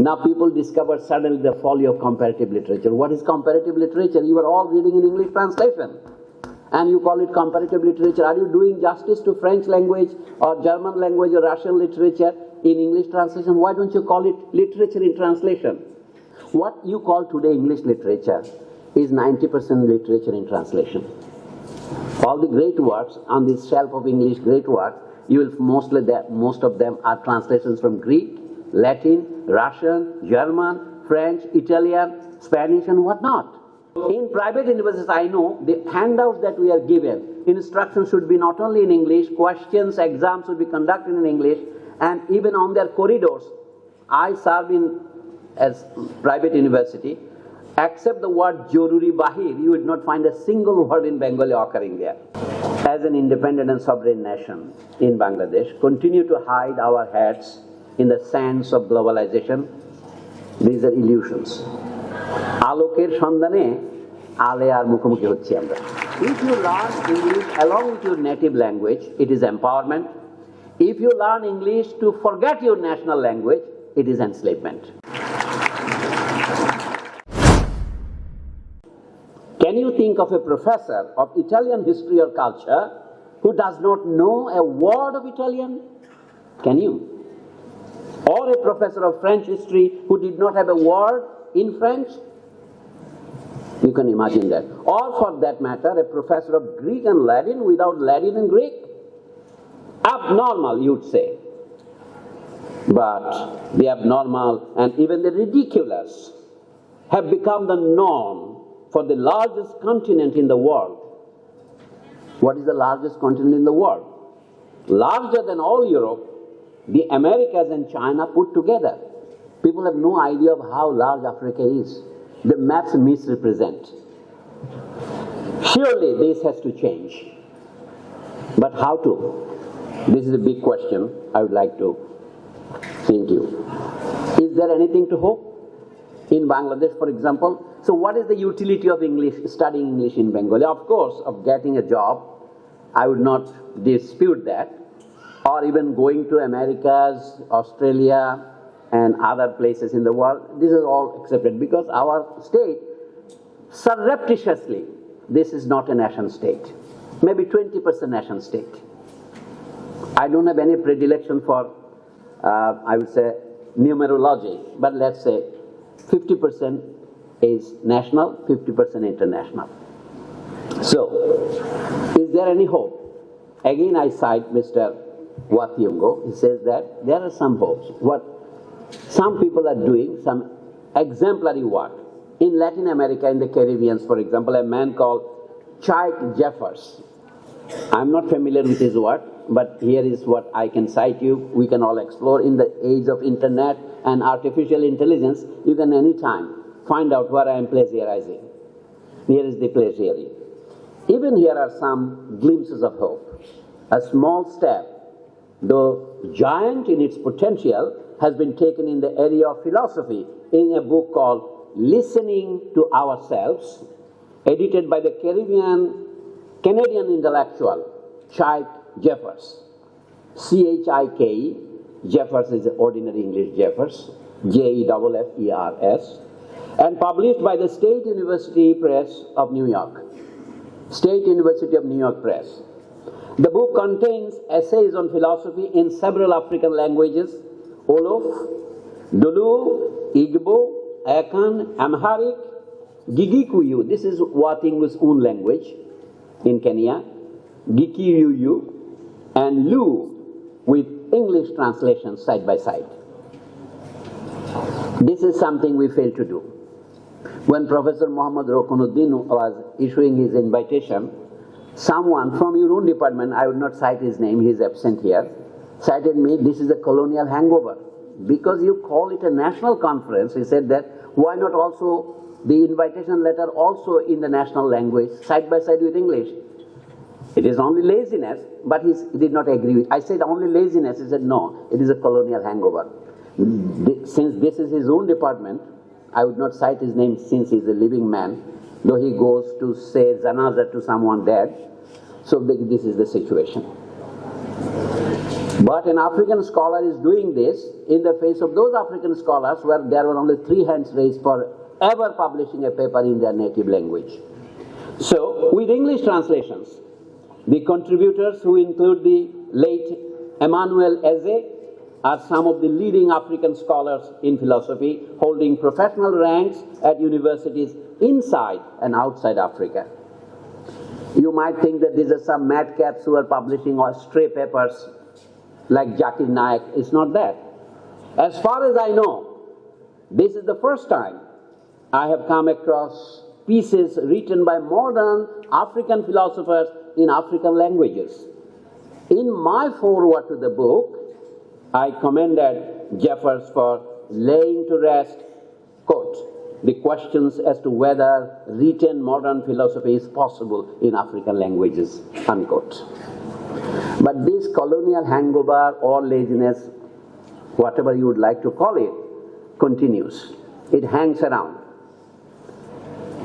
Now people discover suddenly the folly of comparative literature. What is comparative literature? You are all reading in English translation, and you call it comparative literature. Are you doing justice to French language or German language or Russian literature in English translation? Why don't you call it literature in translation? What you call today English literature is 90% literature in translation. All the great works on this shelf of English great works, you will most of them are translations from Greek, Latin, Russian, German, French, Italian, Spanish, and whatnot. In private universities, I know the handouts that we are given, instructions should be not only in English, questions, exams should be conducted in English, and even on their corridors. I served in as private university. Except the word Joruri Bahir, you would not find a single word in Bengali occurring there. As an independent and sovereign nation in Bangladesh, continue to hide our heads in the sands of globalization. These are illusions. Aloker shandane ale ar mukhomukhi hocchi amra. If you learn English along with your native language, it is empowerment. If you learn English to forget your national language, it is enslavement. Can you think of a professor of Italian history or culture who does not know a word of Italian? Can you? Or a professor of French history who did not have a word in French? You can imagine that. Or for that matter, a professor of Greek and Latin without Latin and Greek? Abnormal, you'd say. But the abnormal and even the ridiculous have become the norm for the largest continent in the world. What is the largest continent in the world? Larger than all Europe, the Americas and China put together. People have no idea of how large Africa is. The maps misrepresent. Surely this has to change. But how to? This is a big question I would like to think you. Is there anything to hope? In Bangladesh, for example, so what is the utility of English, studying English in Bengali? Of course, of getting a job, I would not dispute that, or even going to Americas, Australia, and other places in the world. This is all accepted because our state, surreptitiously, this is not a nation state, maybe 20% nation state. I don't have any predilection for, I would say, numerology, but let's say 50% is national, 50% international. So, is there any hope? Again, I cite Mr. Wathiongo. He says that there are some hopes. What some people are doing, some exemplary work. In Latin America, in the Caribbean, for example, a man called Çឋ°ÇェÇÇ°. I'm not familiar with his work, but here is what I can cite you. We can all explore. In the age of internet and artificial intelligence, you can anytime find out where I am plagiarizing. Here is the plagiary. Even here are some glimpses of hope. A small step, though giant in its potential, has been taken in the area of philosophy in a book called Listening to Ourselves, edited by the Canadian intellectual Çឋ°ÇェÇÇ°. C-H-I-K-E, Jeffers is ordinary English Jeffers, J-E-F-F-E-R-S, and published by the State University Press of New York. State University of New York Press. The book contains essays on philosophy in several African languages: Wolof, Dulu, Igbo, Akan, Amharic, Gigikuyu. This is Watingu's own language in Kenya. Gikiyuyu and Lu, with English translations side by side. This is something we fail to do. When Professor Muhammad Rokunuddin was issuing his invitation, someone from your own department, I would not cite his name, he is absent here, cited me, this is a colonial hangover. Because you call it a national conference, he said that, why not also the invitation letter also in the national language, side by side with English? It is only laziness, but he did not agree with. I said only laziness, he said no, it is a colonial hangover. Since this is his own department, I would not cite his name since he is a living man, though he goes to say janaza to someone dead. So this is the situation. But an African scholar is doing this in the face of those African scholars where there were only 3 hands raised for ever publishing a paper in their native language. So, with English translations, the contributors who include the late Emmanuel Eze are some of the leading African scholars in philosophy, holding professional ranks at universities inside and outside Africa. You might think that these are some madcaps who are publishing or stray papers like Zakir Naik. It's not that. As far as I know, this is the first time I have come across pieces written by modern African philosophers in African languages. In my foreword to the book, I commended Jeffers for laying to rest, quote, the questions as to whether written modern philosophy is possible in African languages, unquote. But this colonial hangover or laziness, whatever you would like to call it, continues. It hangs around.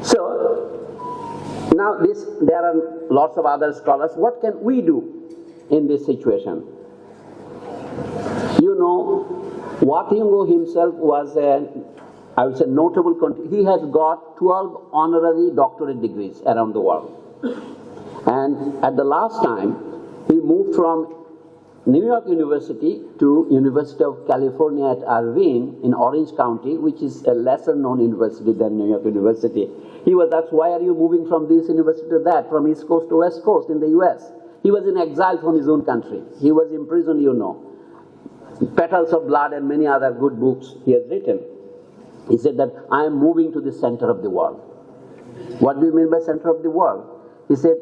So, now there are lots of other scholars. What can we do in this situation? You know, Watingo himself was I would say notable, he has got 12 honorary doctorate degrees around the world. And at the last time, he moved from New York University to University of California at Irvine in Orange County, which is a lesser known university than New York University. He was asked, why are you moving from this university to that, from East Coast to West Coast in the US? He was in exile from his own country. He was imprisoned, you know. Petals of Blood and many other good books he has written. He said that I am moving to the center of the world. What do you mean by center of the world? He said,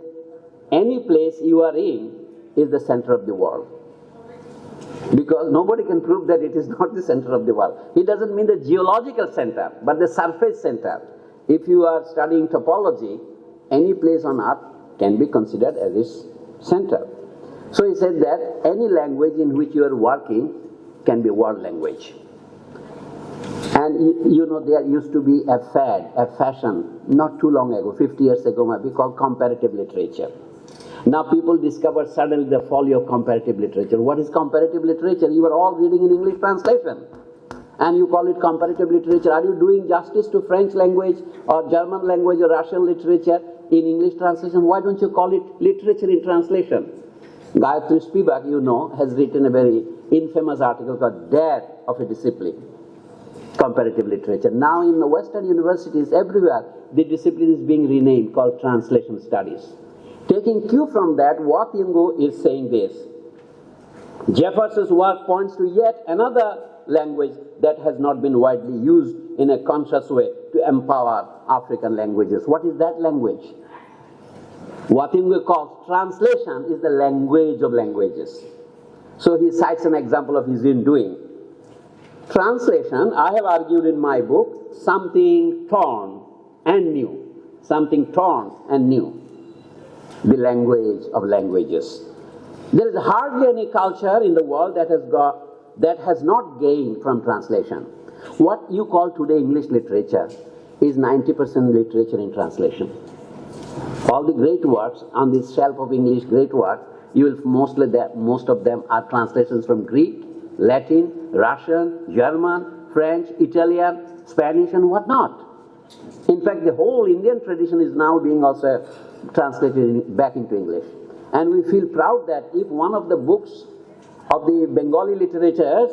any place you are in is the center of the world. Because nobody can prove that it is not the center of the world. He doesn't mean the geological center, but the surface center. If you are studying topology, any place on earth can be considered as its center. So he said that any language in which you are working can be world language. And you know, there used to be a fad, a fashion, not too long ago, 50 years ago maybe, called comparative literature. Now people discover suddenly the folly of comparative literature. What is comparative literature? You are all reading in English translation. And you call it comparative literature. Are you doing justice to French language or German language or Russian literature in English translation? Why don't you call it literature in translation? Gayatri Spivak, you know, has written a very infamous article called Death of a Discipline, comparative literature. Now in the Western universities everywhere, the discipline is being renamed, called translation studies. Taking cue from that, Watingo is saying this. Jefferson's work points to yet another language that has not been widely used in a conscious way to empower African languages. What is that language? Watingo calls translation is the language of languages. So he cites an example of his own doing. Translation, I have argued in my book, something torn and new. Something torn and new. The language of languages. There is hardly any culture in the world that has not gained from translation. What you call today English literature is 90% literature in translation. All the great works on this shelf of English great works, you will most of them are translations from Greek, Latin, Russian, German, French, Italian, Spanish and whatnot. In fact, the whole Indian tradition is now being also translated back into English. And we feel proud that if one of the books of the Bengali literatures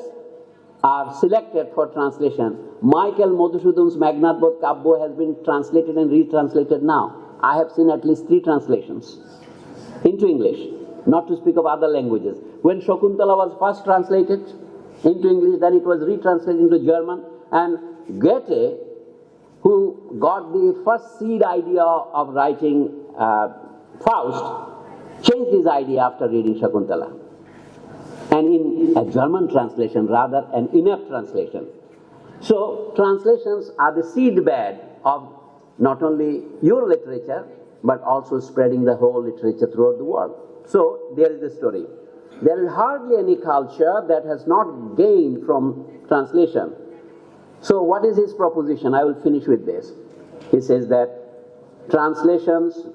are selected for translation, Michael Madhusudan's Meghnadbodh Kabya has been translated and retranslated now. I have seen at least 3 translations into English, not to speak of other languages. When Shakuntala was first translated into English, then it was retranslated into German, and Goethe, who got the first seed idea of writing Faust, changed his idea after reading Shakuntala. And in a German translation, rather an inept translation. So translations are the seedbed of not only your literature, but also spreading the whole literature throughout the world. So there is the story. There is hardly any culture that has not gained from translation. So what is his proposition? I will finish with this. He says that translations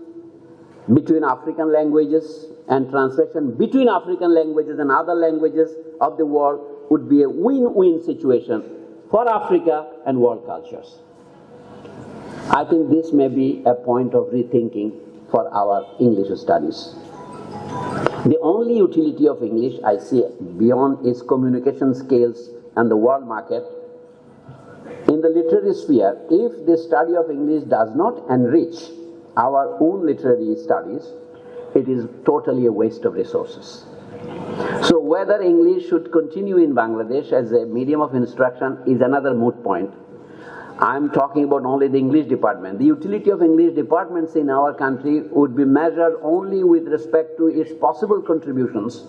between African languages and translation between African languages and other languages of the world would be a win-win situation for Africa and world cultures. I think this may be a point of rethinking for our English studies. The only utility of English I see beyond its communication skills and the world market, in the literary sphere, if the study of English does not enrich our own literary studies, it is totally a waste of resources. So whether English should continue in Bangladesh as a medium of instruction is another moot point. I'm talking about only the English department. The utility of English departments in our country would be measured only with respect to its possible contributions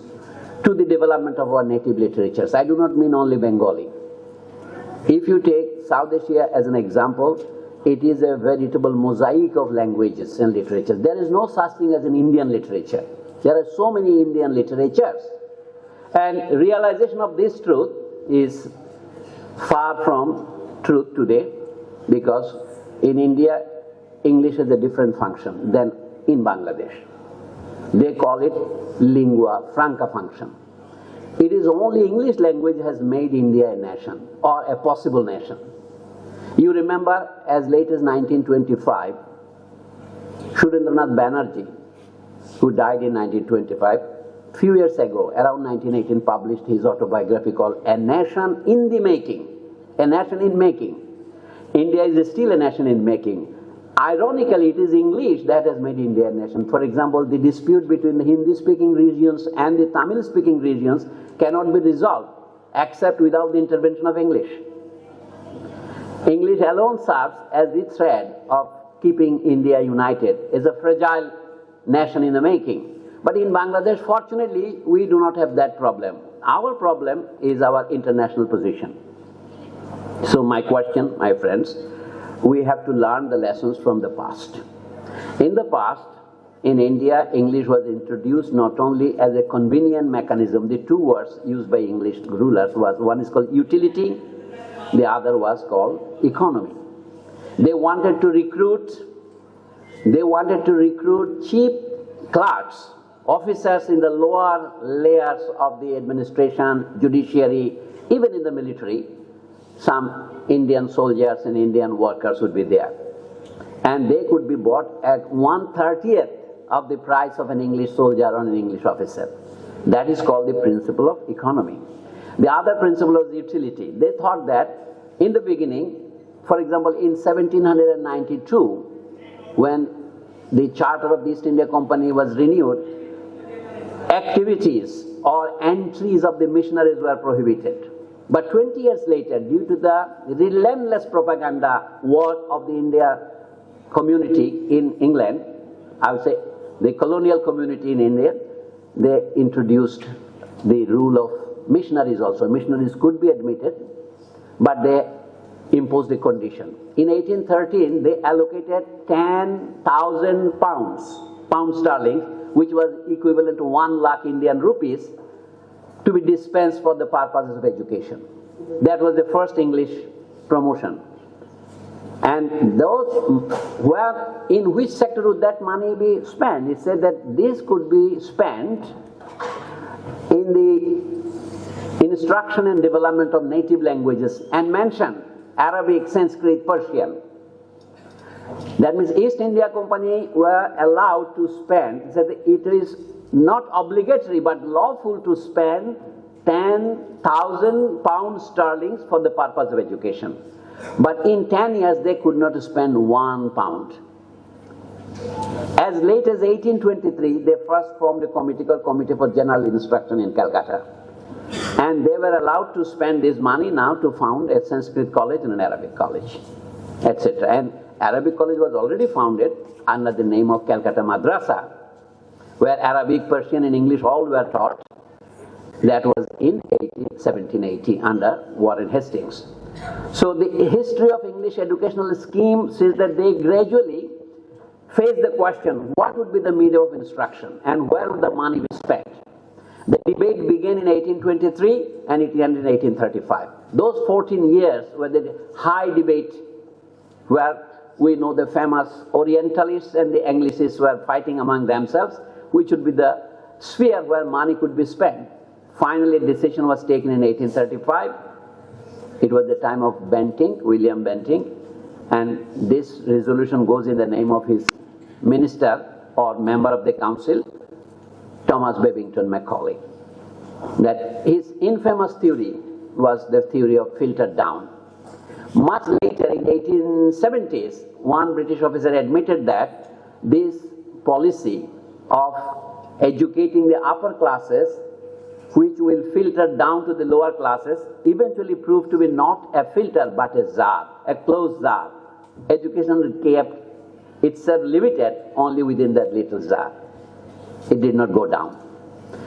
to the development of our native literatures. I do not mean only Bengali. If you take South Asia as an example, it is a veritable mosaic of languages and literatures. There is no such thing as an Indian literature. There are so many Indian literatures. And realization of this truth is far from truth today, because in India, English has a different function than in Bangladesh. They call it lingua franca function. It is only English language has made India a nation, or a possible nation. You remember, as late as 1925, Surendranath Banerjee, who died in 1925, few years ago, around 1918, published his autobiography called A Nation in the Making. A nation in making. India is still a nation in making. Ironically, it is English that has made India a nation. For example, the dispute between the Hindi-speaking regions and the Tamil-speaking regions cannot be resolved except without the intervention of English. English alone serves as the thread of keeping India united, as a fragile nation in the making. But in Bangladesh, fortunately, we do not have that problem. Our problem is our international position. So my question, my friends, we have to learn the lessons from the past. In the past, in India, English was introduced not only as a convenient mechanism. The two words used by English rulers was, one is called utility, the other was called economy. They wanted to recruit cheap clerks, officers in the lower layers of the administration, judiciary, even in the military. Some Indian soldiers and Indian workers would be there. And they could be bought at 1/30th of the price of an English soldier or an English officer. That is called the principle of economy. The other principle was utility. They thought that in the beginning, for example, in 1792, when the Charter of the East India Company was renewed, activities or entries of the missionaries were prohibited. But 20 years later, due to the relentless propaganda work of the India community in England, I would say the colonial community in India, they introduced the rule of missionaries also. Missionaries could be admitted, but they imposed a condition. In 1813, they allocated 10,000 pound sterling, which was equivalent to 1 lakh Indian rupees, to be dispensed for the purposes of education. That was the first English promotion. And those, in which sector would that money be spent? It said that this could be spent in the instruction and development of native languages, and mentioned Arabic, Sanskrit, Persian. That means East India Company were allowed to spend, said it is not obligatory but lawful to spend 10,000 pound sterling for the purpose of education. But in 10 years they could not spend 1 pound. As late as 1823, they first formed a committee called Committee for General Instruction in Calcutta. And they were allowed to spend this money now to found a Sanskrit college and an Arabic college, etc. And Arabic college was already founded under the name of Calcutta Madrasa, where Arabic, Persian and English all were taught. That was in 1780 under Warren Hastings. So the history of English educational scheme says that they gradually faced the question, what would be the medium of instruction and where would the money be spent? The debate began in 1823 and it ended in 1835. Those 14 years were the high debate where we know the famous Orientalists and the Anglicists were fighting among themselves, which would be the sphere where money could be spent. Finally, a decision was taken in 1835. It was the time of Bentinck, William Bentinck, and this resolution goes in the name of his minister or member of the council, Thomas Babington Macaulay. That his infamous theory was the theory of filtered down. Much later, in 1870s, one British officer admitted that this policy of educating the upper classes, which will filter down to the lower classes, eventually proved to be not a filter but a jar, a closed jar. Education kept itself limited only within that little jar. It did not go down.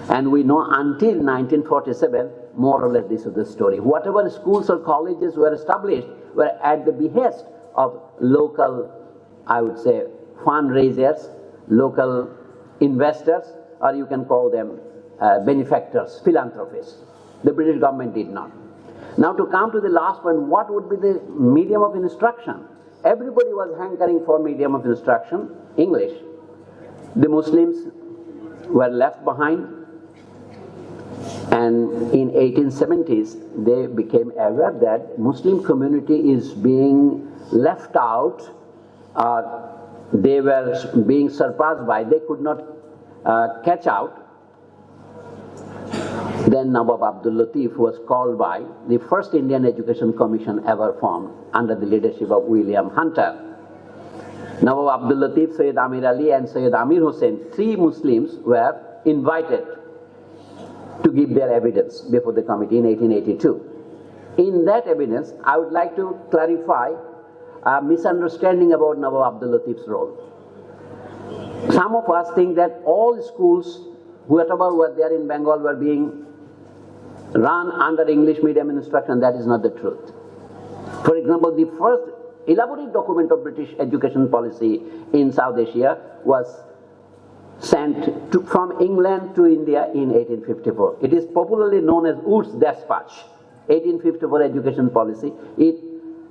And we know until 1947, more or less this is the story. Whatever schools or colleges were established were at the behest of local, I would say, fundraisers, local investors, or you can call them benefactors, philanthropists. The British government did not. Now to come to the last point, what would be the medium of instruction? Everybody was hankering for medium of instruction, English. The Muslims were left behind, and in 1870s they became aware that Muslim community is being left out, they were being surpassed by, they could not catch out. Then Nawab Abdul Latif was called by the first Indian Education Commission ever formed under the leadership of William Hunter. Nawab Abdul Latif, Sayyid Amir Ali and Sayyid Amir Hussain, three Muslims were invited to give their evidence before the committee in 1882. In that evidence, I would like to clarify a misunderstanding about Nawab Abdul Latif's role. Some of us think that all schools, whatever were there in Bengal, were being run under English medium instruction. That is not the truth. For example, the first elaborate document of British education policy in South Asia was sent from England to India in 1854. It is popularly known as Wood's Despatch, 1854 education policy. It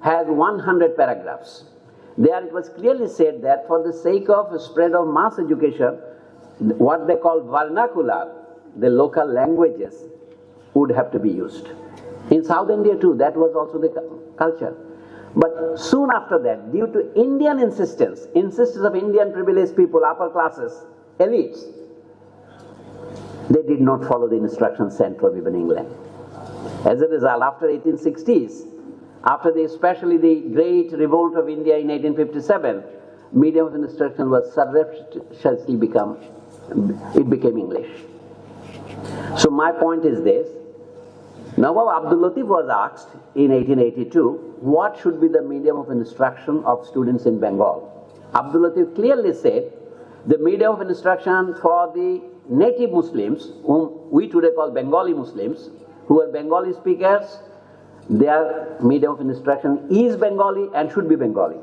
has 100 paragraphs. There it was clearly said that for the sake of spread of mass education, what they call vernacular, the local languages, would have to be used. In South India too, that was also the culture. But soon after that, due to Indian insistence of Indian privileged people, upper classes, elites, they did not follow the instructions sent from even England. As a result, after 1860s, after especially the great revolt of India in 1857, medium of instruction was surreptitiously became English. So my point is this. Nawab Abdul Latif was asked in 1882, what should be the medium of instruction of students in Bengal? Abdul Latif clearly said, the medium of instruction for the native Muslims, whom we today call Bengali Muslims, who are Bengali speakers, their medium of instruction is Bengali and should be Bengali.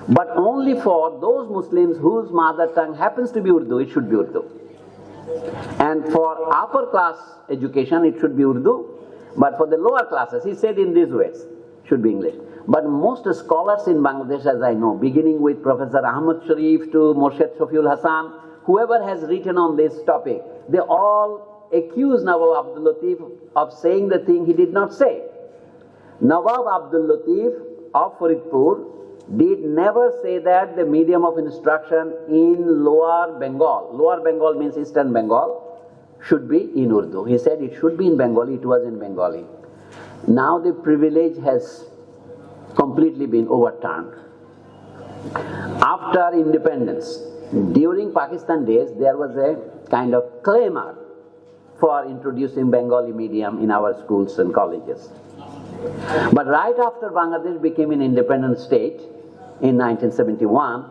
But only for those Muslims whose mother tongue happens to be Urdu, it should be Urdu. And for upper class education, it should be Urdu, but for the lower classes, he said in these ways, should be English. But most scholars in Bangladesh, as I know, beginning with Professor Ahmad Sharif to Murshid Shafiul Hassan, whoever has written on this topic, they all accuse Nawab Abdul Latif of saying the thing he did not say. Nawab Abdul Latif of Faridpur did never say that the medium of instruction in Lower Bengal means Eastern Bengal, should be in Urdu. He said it should be in Bengali, it was in Bengali. Now the privilege has completely been overturned. After independence, during Pakistan days, there was a kind of clamor for introducing Bengali medium in our schools and colleges. But right after Bangladesh became an independent state in 1971,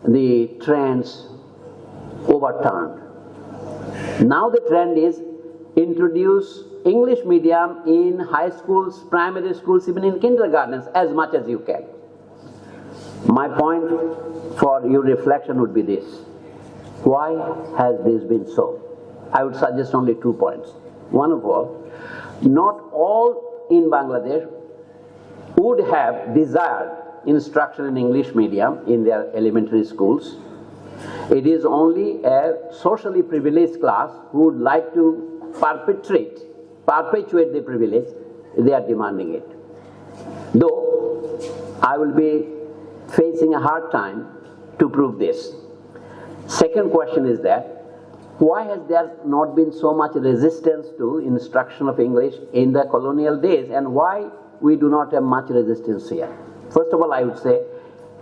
the trends overturned. Now the trend is introduce English medium in high schools, primary schools, even in kindergartens as much as you can. My point for your reflection would be this. Why has this been so? I would suggest only 2 points. One of all, not all in Bangladesh would have desired instruction in English medium in their elementary schools. It is only a socially privileged class who would like to perpetuate the privilege, they are demanding it. Though I will be facing a hard time to prove this. Second question is that, why has there not been so much resistance to instruction of English in the colonial days, and why we do not have much resistance here? First of all, I would say,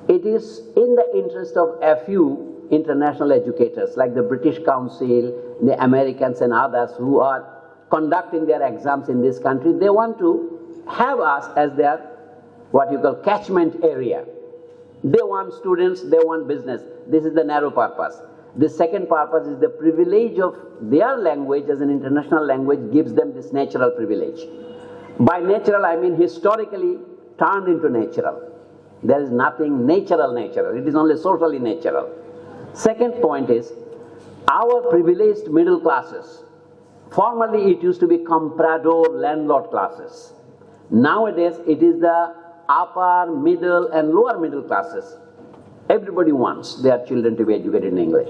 it is in the interest of a few international educators like the British Council, the Americans and others who are conducting their exams in this country. They want to have us as their, what you call, catchment area. They want students, they want business. This is the narrow purpose. The second purpose is the privilege of their language as an international language gives them this natural privilege. By natural, I mean historically turned into natural. There is nothing natural. It is only socially natural. Second point is, our privileged middle classes, formerly it used to be comprador landlord classes. Nowadays it is the upper, middle and lower middle classes. Everybody wants their children to be educated in English.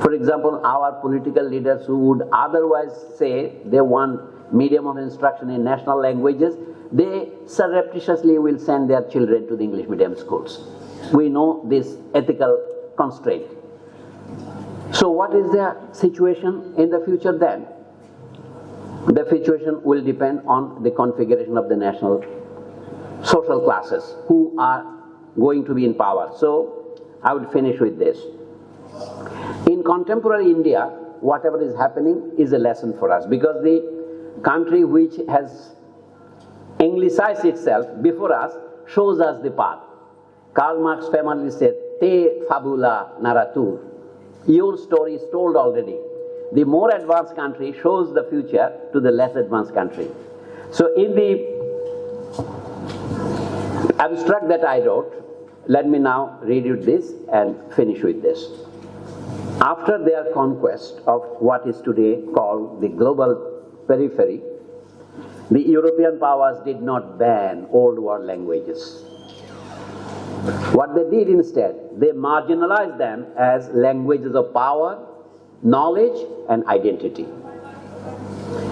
For example, our political leaders who would otherwise say they want medium of instruction in national languages, they surreptitiously will send their children to the English medium schools. We know this ethical constraint. So what is the situation in the future then? The situation will depend on the configuration of the national social classes who are going to be in power. So I would finish with this. In contemporary India, whatever is happening is a lesson for us, because the country which has Anglicized itself before us shows us the path. Karl Marx famously said, "Te fabula narratur." Your story is told already. The more advanced country shows the future to the less advanced country. So in the abstract that I wrote, let me now read you this and finish with this. After their conquest of what is today called the global periphery, the European powers did not ban old world languages. What they did instead, they marginalized them as languages of power, knowledge and identity.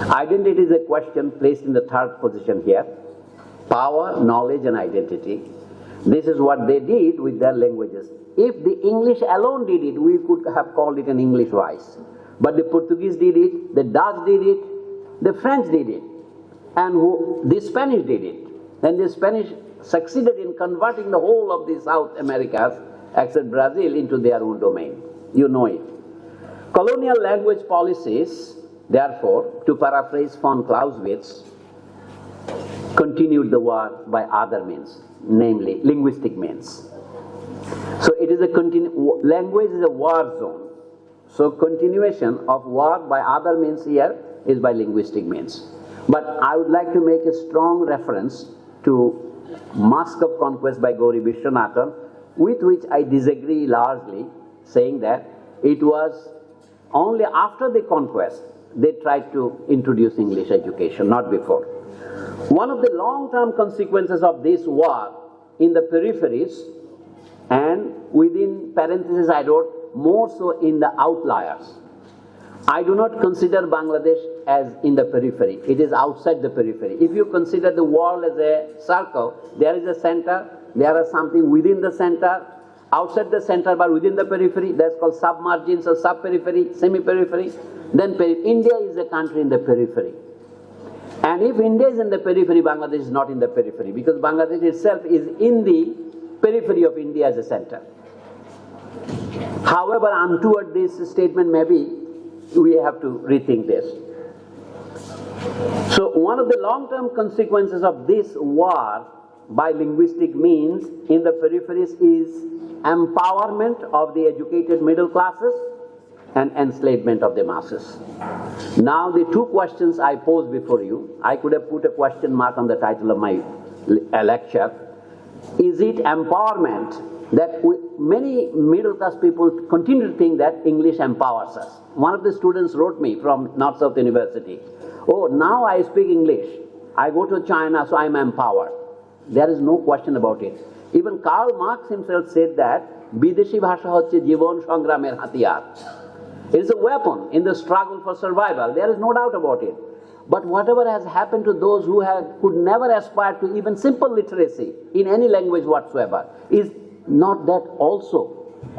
Identity is a question placed in the third position here. Power, knowledge and identity. This is what they did with their languages. If the English alone did it, we could have called it an English vice. But the Portuguese did it, the Dutch did it, the French did it, and the Spanish did it. And the Spanish succeeded in converting the whole of the South Americas, except Brazil, into their own domain. You know it. Colonial language policies, therefore, to paraphrase von Clausewitz, continued the war by other means, namely linguistic means. So it is language is a war zone. So continuation of war by other means here is by linguistic means. But I would like to make a strong reference to Mask of Conquest by Gauri Vishwanathan, with which I disagree largely, saying that it was only after the conquest they tried to introduce English education, not before. One of the long-term consequences of this war in the peripheries, and within parentheses I wrote, more so in the outliers. I do not consider Bangladesh as in the periphery. It is outside the periphery. If you consider the world as a circle, there is a center, there is something within the center, outside the center but within the periphery, that's called submargins or sub-periphery, semi-periphery. Then India is a country in the periphery. And if India is in the periphery, Bangladesh is not in the periphery, because Bangladesh itself is in the periphery of India as a center. However untoward this statement may be, we have to rethink this. So one of the long-term consequences of this war by linguistic means in the peripheries is empowerment of the educated middle classes and enslavement of the masses. Now the two questions I pose before you, I could have put a question mark on the title of my lecture. Is it empowerment that many middle class people continue to think that English empowers us? One of the students wrote me from North South University, "Oh, now I speak English, I go to China, so I'm empowered." There is no question about it. Even Karl Marx himself said that বিদেশি ভাষা হচ্ছে জীবন সংগ্রামের হাতিয়ার. It is a weapon in the struggle for survival. There is no doubt about it. But whatever has happened to those who could never aspire to even simple literacy in any language whatsoever, is not that also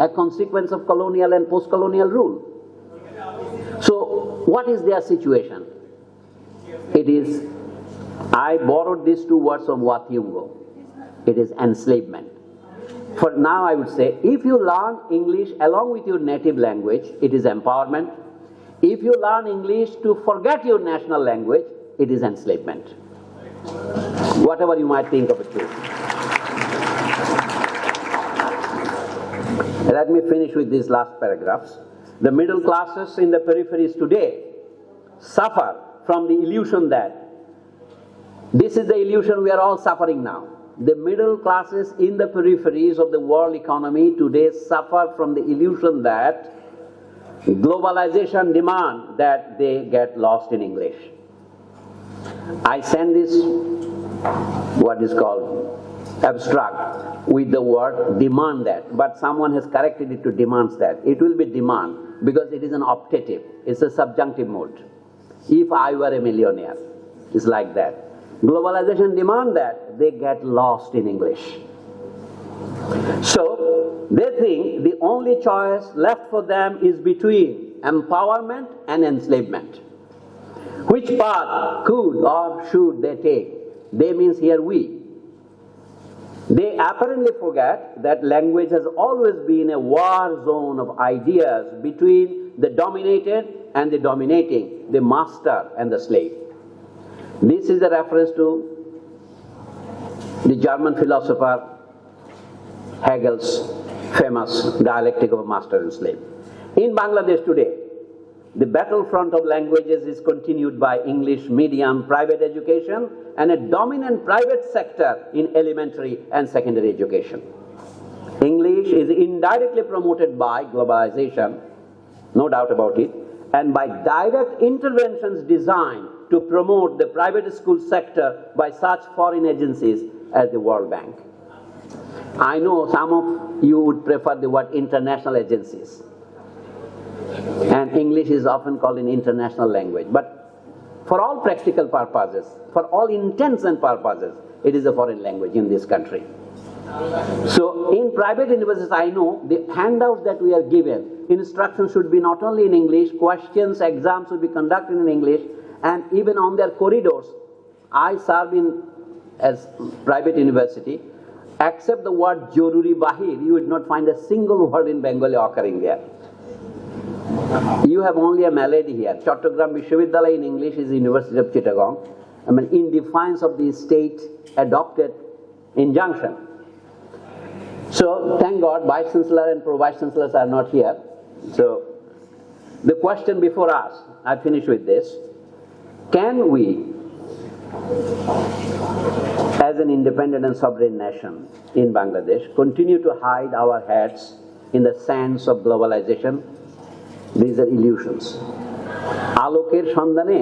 a consequence of colonial and post-colonial rule? So, what is their situation? It is, I borrowed these two words from Watyungo. It is enslavement. For now I would say, if you learn English along with your native language, it is empowerment. If you learn English to forget your national language, it is enslavement. Whatever you might think of it too. Let me finish with these last paragraphs. The middle classes in the peripheries today suffer from the illusion that, this is the illusion we are all suffering now. The middle classes in the peripheries of the world economy today suffer from the illusion that globalization demands that they get lost in English. I send this, what is called, abstract with the word demand that, but someone has corrected it to demands that. It will be demand because it is an optative, it's a subjunctive mode. If I were a millionaire, it's like that. Globalization demands that they get lost in English. So, they think the only choice left for them is between empowerment and enslavement. Which path could or should they take? They means here we. They apparently forget that language has always been a war zone of ideas between the dominated and the dominating, the master and the slave. This is a reference to the German philosopher Hegel's famous dialectic of master and slave. In Bangladesh today, the battlefront of languages is continued by English medium private education and a dominant private sector in elementary and secondary education. English is indirectly promoted by globalization, no doubt about it, and by direct interventions designed to promote the private school sector by such foreign agencies as the World Bank. I know some of you would prefer the word international agencies, and English is often called an international language, but for all practical purposes, for all intents and purposes, it is a foreign language in this country. So in private universities, I know the handouts that we are given, instructions should be not only in English, questions, exams should be conducted in English, and even on their corridors. I serve in as private university, except the word Joruri Bahir, you would not find a single word in Bengali occurring there. You have only a malady here. Chittagong Vishwavidyalaya in English is the University of Chittagong. I mean, in defiance of the state adopted injunction. So, thank God, Vice Chancellor and Pro-Vice Chancellors are not here. So, the question before us, I finish with this. Can we, as an independent and sovereign nation in Bangladesh, continue to hide our heads in the sands of globalization? These are illusions. আলোকের সন্ধানে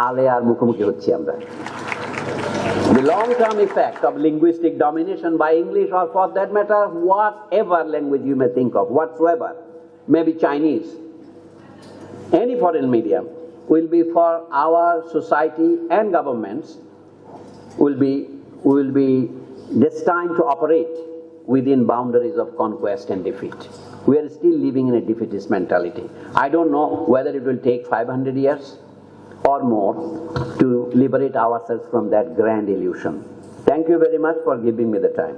আলে আর মুখোমুখি হচ্ছি আমরা. The long-term effect of linguistic domination by English, or for that matter, whatever language you may think of, whatsoever, maybe Chinese, any foreign medium, will be for our society and governments will be destined to operate within boundaries of conquest and defeat. We are still living in a defeatist mentality. I don't know whether it will take 500 years or more to liberate ourselves from that grand illusion. Thank you very much for giving me the time.